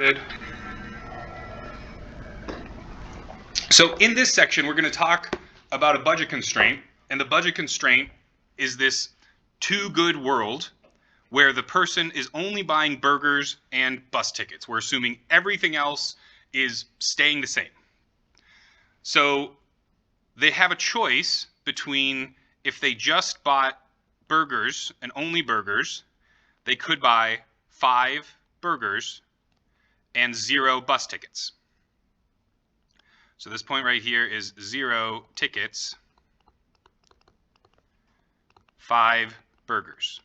started. So in this section, we're going to talk about a budget constraint. And the budget constraint is this two-good world where the person is only buying burgers and bus tickets. We're assuming everything else is staying the same. So they have a choice between, if they just bought burgers and only burgers, they could buy 5 burgers and 0 bus tickets. So this point right here is 0 tickets, 5 burgers.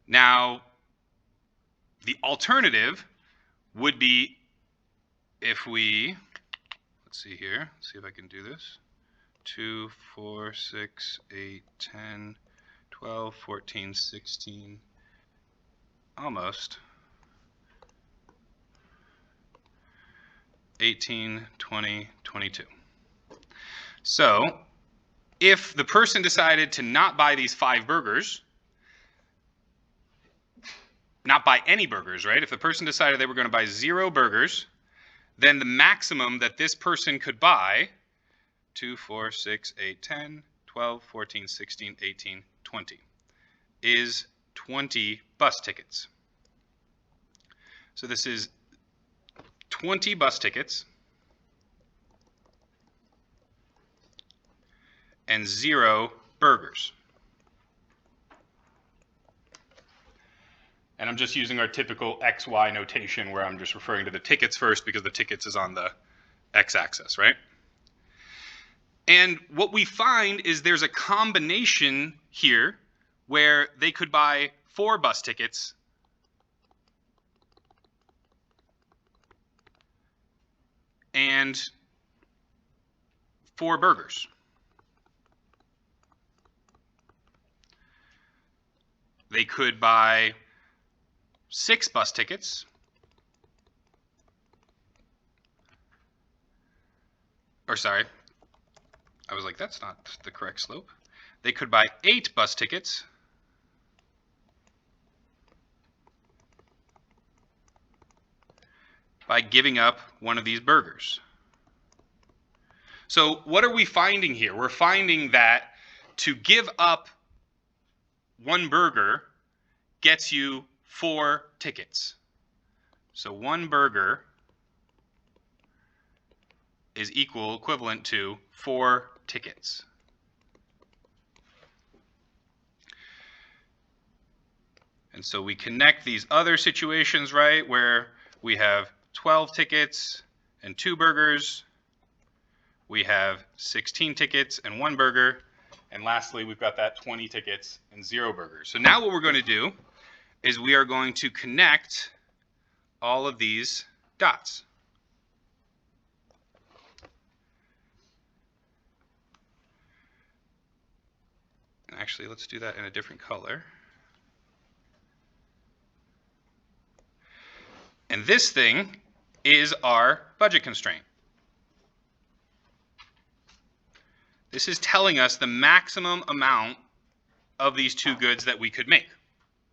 Now, the alternative would be if we, let's see here, see if I can do this. 2, 4, 6, 8, 10, 12, 14, 16, almost 18, 20, 22. So if the person decided to not buy these 5 burgers, not buy any burgers, right? If the person decided they were going to buy 0 burgers, then the maximum that this person could buy, 2, 4, 6, 8, 10, 12, 14, 16, 18, 20, is 20 bus tickets. So this is 20 bus tickets and 0 burgers. And I'm just using our typical XY notation where I'm just referring to the tickets first because the tickets is on the x-axis, right? And what we find is there's a combination here where they could buy 4 bus tickets and 4 burgers. They could buy 6 bus tickets or sorry, I was like, that's not the correct slope. They could buy 8 bus tickets by giving up one of these burgers. So what are we finding here? We're finding that to give up 1 burger gets you 4 tickets. So 1 burger is equivalent to 4 tickets. And so we connect these other situations, right, where we have 12 tickets and 2 burgers. We have 16 tickets and 1 burger. And lastly, we've got that 20 tickets and 0 burgers. So now what we're going to do is we are going to connect all of these dots. Actually, let's do that in a different color. And this thing is our budget constraint. This is telling us the maximum amount of these 2 goods that we could make,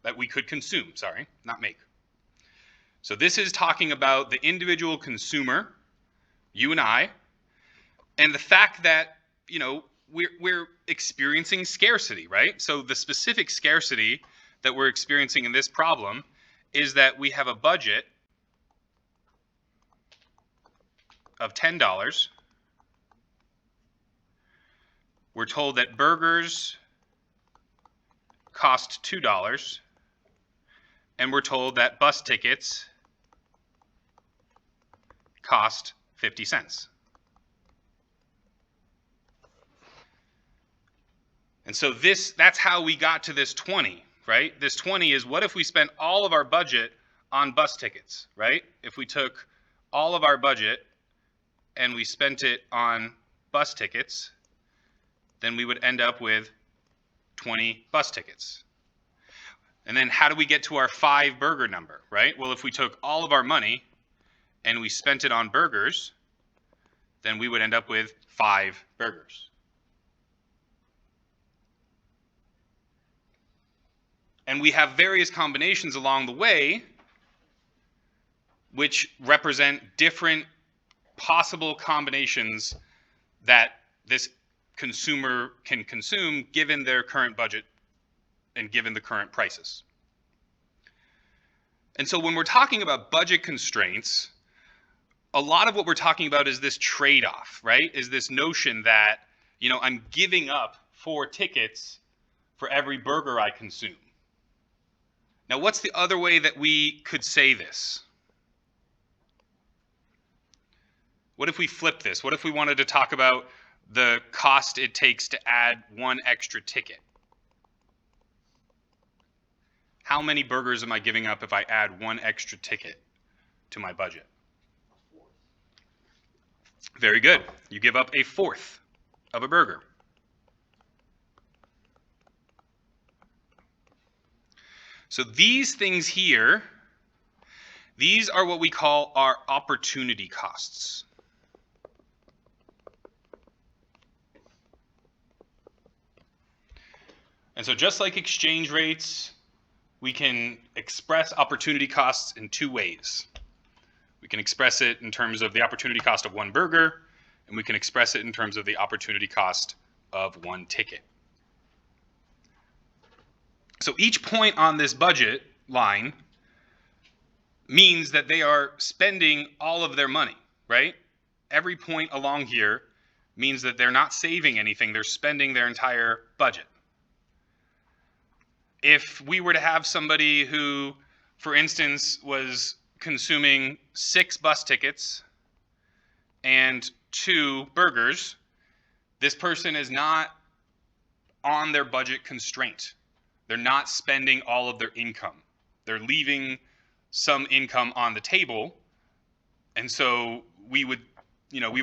that we could consume, sorry, not make. So this is talking about the individual consumer, you and I, and the fact that, you know, we're experiencing scarcity, right? So the specific scarcity that we're experiencing in this problem is that we have a budget of $10. We're told that burgers cost $2, and we're told that bus tickets cost 50 cents. And so that's how we got to this 20, right? This 20 is, what if we spent all of our budget on bus tickets, right? If we took all of our budget and we spent it on bus tickets, then we would end up with 20 bus tickets. And then how do we get to our 5 burger number, right? Well, if we took all of our money and we spent it on burgers, then we would end up with 5 burgers. And we have various combinations along the way which represent different possible combinations that this consumer can consume given their current budget and given the current prices. And so when we're talking about budget constraints, a lot of what we're talking about is this trade-off, right? Is this notion that, you know, I'm giving up 4 tickets for every burger I consume. Now, what's the other way that we could say this? What if we flip this? What if we wanted to talk about the cost it takes to add 1 extra ticket? How many burgers am I giving up if I add 1 extra ticket to my budget? Very good. You give up 1/4 of a burger. So these things here, these are what we call our opportunity costs. And so just like exchange rates, we can express opportunity costs in 2 ways. We can express it in terms of the opportunity cost of 1 burger, and we can express it in terms of the opportunity cost of 1 ticket. So each point on this budget line means that they are spending all of their money, right? Every point along here means that they're not saving anything, they're spending their entire budget. If we were to have somebody who, for instance, was consuming 6 bus tickets and 2 burgers, this person is not on their budget constraint. They're not spending all of their income. They're leaving some income on the table. And so we would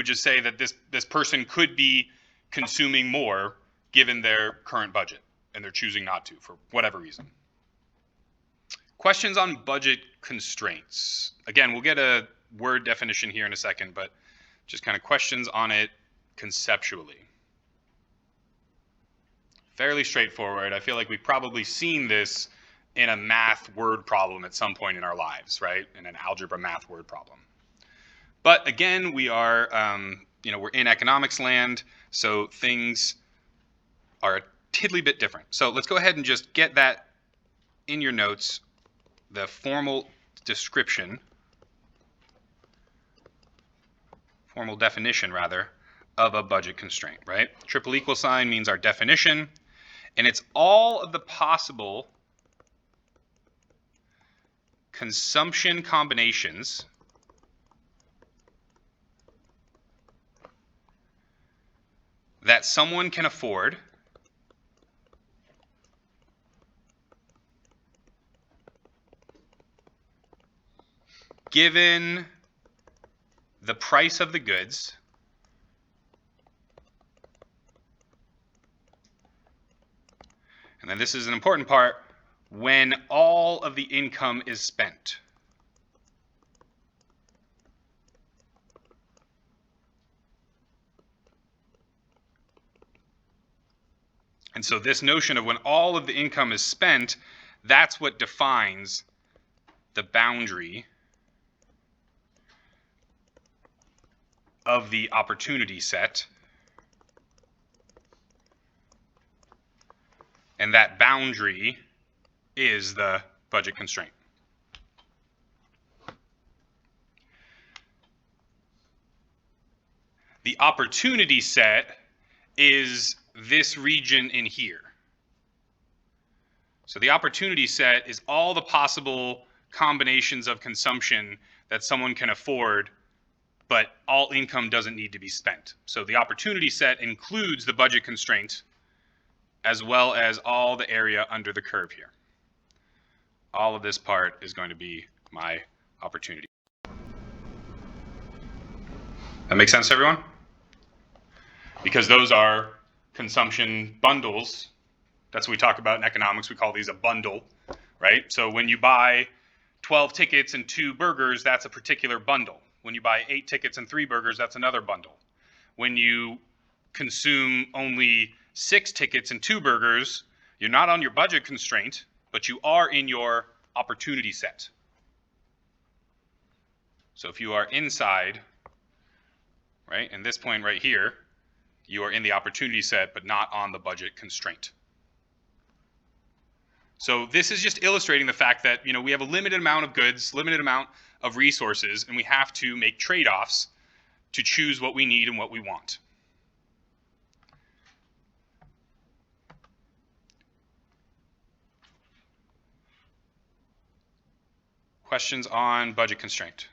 just say that this person could be consuming more given their current budget, and they're choosing not to for whatever reason. Questions on budget constraints. Again, we'll get a word definition here in a second, but just kind of questions on it conceptually. Fairly straightforward. I feel like we've probably seen this in a math word problem at some point in our lives, right? In an algebra math word problem. But again, we are, we're in economics land, so things are a tiddly bit different. So let's go ahead and just get that in your notes, the formal definition rather, of a budget constraint, right? Triple equal sign means our definition, and it's all of the possible consumption combinations that someone can afford given the price of the goods and then this is an important part, when all of the income is spent. And so this notion of when all of the income is spent, that's what defines the boundary of the opportunity set. And that boundary is the budget constraint. The opportunity set is this region in here. So the opportunity set is all the possible combinations of consumption that someone can afford, but all income doesn't need to be spent. So the opportunity set includes the budget constraint as well as all the area under the curve here. All of this part is going to be my opportunity. That makes sense to everyone? Because those are consumption bundles. That's what we talk about in economics. We call these a bundle, right? So when you buy 12 tickets and 2 burgers, that's a particular bundle. When you buy 8 tickets and 3 burgers, that's another bundle. When you consume only 6 tickets and 2 burgers, you're not on your budget constraint, but you are in your opportunity set. So if you are inside, right, and this point right here, you are in the opportunity set, but not on the budget constraint. So this is just illustrating the fact that, we have a limited amount of goods, limited amount of resources, and we have to make trade-offs to choose what we need and what we want. Questions on budget constraint?